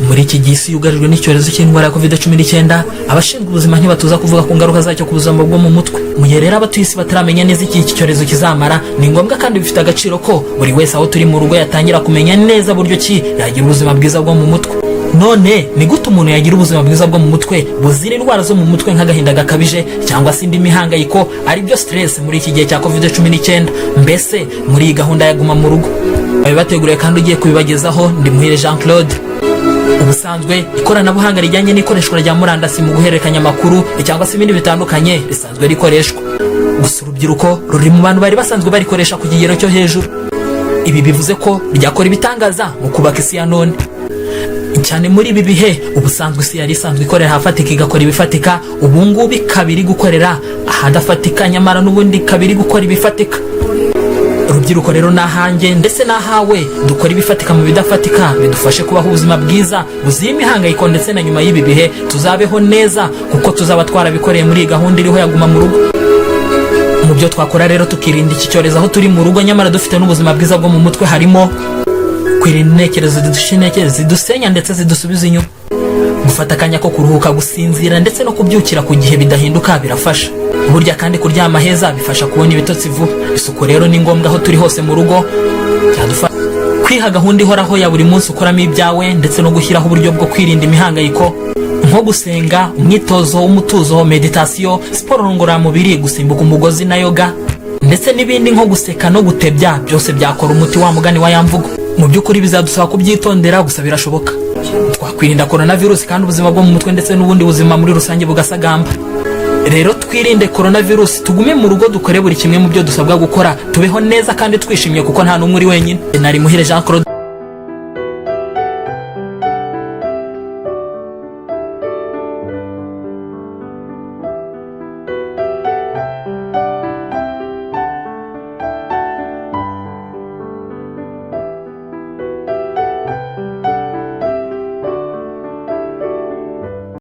muri iki gihe isi yugarijwe n'icyorezo cy'indwara ya COVID-19 abashinzwe ubuzima ntibatuza kuvuga ku ngaruka zacyo ku buzima bwo mu mutwe. Mu gihe rero abatuye isi bataramenya neza iki cyorezo kizamara, ni ngombwa kandi bifite agaciro ko buri wese aho turi mu rugo yatangira kumenya neza buryo ki yagira ubuzima bwiza bwo mu mutwe. None ni gute umuntu yagira ubuzima bwiza bwo mu mutwe buzira indwara zo mu mutwe nk'agahinda gakabije cyangwa se indi mihangayiko ari byo stress muri iki gihe cya COVID-19? Mbese muri iyi gahunda ya guma mu rugo abibateguriye kandi ugiye kubibagezaho ndi Muhire Jean Claude. Ubusanzwe ikoranabuhanga rijyanye n'ikoreshwa rya murandasi mu guhererekanya amakuru cyangwa se ibindi bitandukanye risanzwe rikoreshwa, gusa urubyiruko ruri mu bantu bari basanzwe barikoresha ku kigero cyo hejuru. Ibi bivuze ko ryakora ibitangaza mu kubaka isi ya none. Cyane muri ibi bihe ubusanzwe isi yari isanzwe ikorera ahafatika igakora ibifatika, ubu ngubu ikaba iri gukorera ahadafatika nyamara n'ubundi ikaba iri gukora ibifatika. Urubyiruko rero nahanjye ndetse nahawe dukora ibifatika mu bidafatika bidufashe kubaho ubuzima bwiza buzira imihangayiko, ndetse na nyuma y'ibi bihe tuzabeho neza kuko tuzaba twarabikoreye muri iyi gahunda iriho yaguma mu rugo. Mu byo twakora rero tukirinda iki cyorezo aho turi mu rugo nyamara dufite n'ubuzima bwiza bwo mu mutwe harimo kwirinda intekerezo zidusenya ndetse zidusubiza inyuma, gufata akanya ko kuruhuka, gusinzira ndetse no kubyukira ku gihe bidahinduka birafasha. Burya kandi kuryama heza bifasha kubona ibitotsi vuba. Isuku rero ni ngombwa aho turi hose mu rugo, byadufasha kwiha gahunda ihoraho ya buri munsi ukoramo ibyawe ndetse no gushyiraho uburyo bwo kwirinda imihangayiko nko gusenga, umwitozo w'umutuzo, meditation, siporo ngororamubiri, gusimbuka umugozi na yoga ndetse n'ibindi nko guseka no gutebya, byose byakora umuti wa mugani wa yamvugo. Mu by'ukuri bizadusaba kubyitondera gusa birashoboka. Twakwirinda coronavirus kandi ubuzima bwo mu mutwe ndetse n'ubundi buzima muri rusange bugasagamba. Rero twirinde coronavirus, tugume mu rugo dukore buri kimwe mu byo dusabwa gukora, tubeho neza kandi twishimye kuko nta n'umwe uri wenyine. Nari Muhire Jean Claude.